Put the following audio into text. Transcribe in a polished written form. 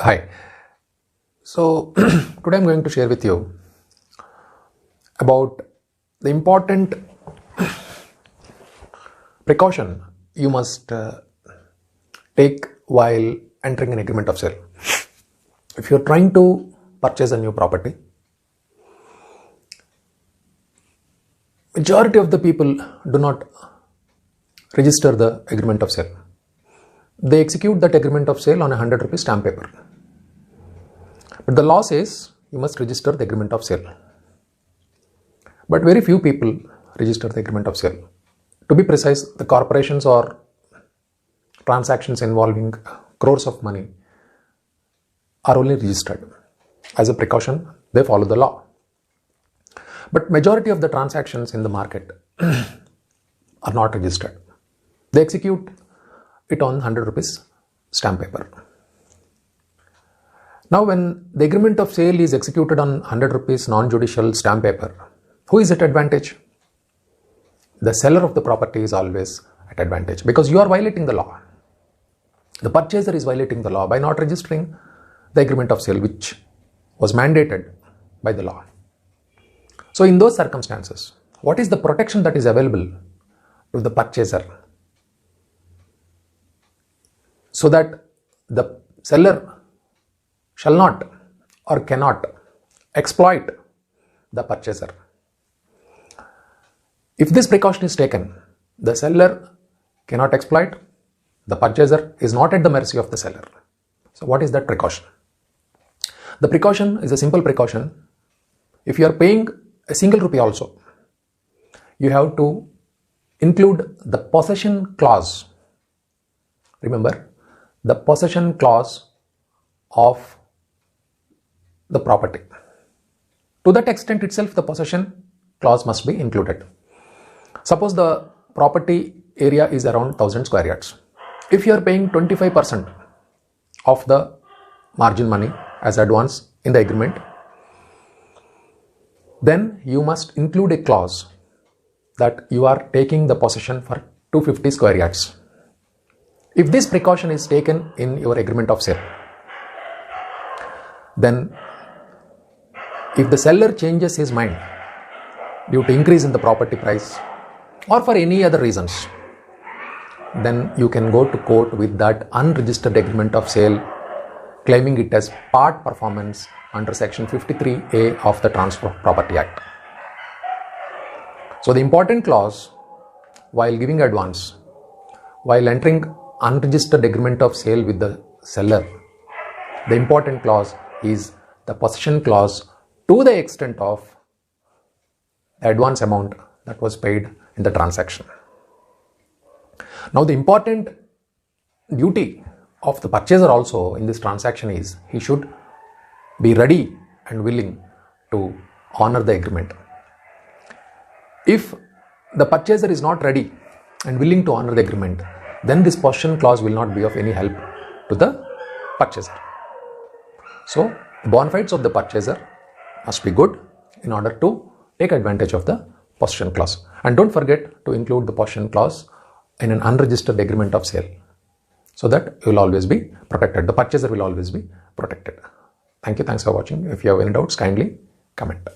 Hi. So today I'm going to share with you about the important precaution you must take while entering an agreement of sale. If you're trying to purchase a new property, majority of the people do not register the agreement of sale. They execute that agreement of sale on a 100 rupees stamp paper. But the law says you must register the agreement of sale. But very few people register the agreement of sale. To be precise, the corporations or transactions involving crores of money are only registered. As a precaution, they follow the law. But majority of the transactions in the market are not registered. They execute it on 100 rupees stamp paper. Now when the agreement of sale is executed on 100 rupees non-judicial stamp paper, who is at advantage? The seller of the property is always at advantage because you are violating the law. The purchaser is violating the law by not registering the agreement of sale, which was mandated by the law. So in those circumstances, what is the protection that is available to the purchaser so that the seller shall not or cannot exploit the purchaser? If this precaution is taken, the seller cannot exploit, the purchaser is not at the mercy of the seller. So what is that precaution? The precaution is a simple precaution. If you are paying a single rupee also, you have to include the possession clause. Remember, the possession clause of the property. To that extent itself, the possession clause must be included. Suppose the property area is around 1000 square yards. If you are paying 25% of the margin money as advance in the agreement, then you must include a clause that you are taking the possession for 250 square yards. If this precaution is taken in your agreement of sale, then if the seller changes his mind due to increase in the property price or for any other reasons, then you can go to court with that unregistered agreement of sale, claiming it as part performance under section 53A of the Transfer of Property Act. So the important clause while giving advance, while entering unregistered agreement of sale with the seller, the important clause is the possession clause to the extent of the advance amount that was paid in the transaction. Now the important duty of the purchaser also in this transaction is he should be ready and willing to honor the agreement. If the purchaser is not ready and willing to honor the agreement, then this possession clause will not be of any help to the purchaser. So the bona fides of the purchaser must be good in order to take advantage of the possession clause. And don't forget to include the possession clause in an unregistered agreement of sale so that you will always be protected. The purchaser will always be protected. Thank you. Thanks for watching. If you have any doubts, kindly comment.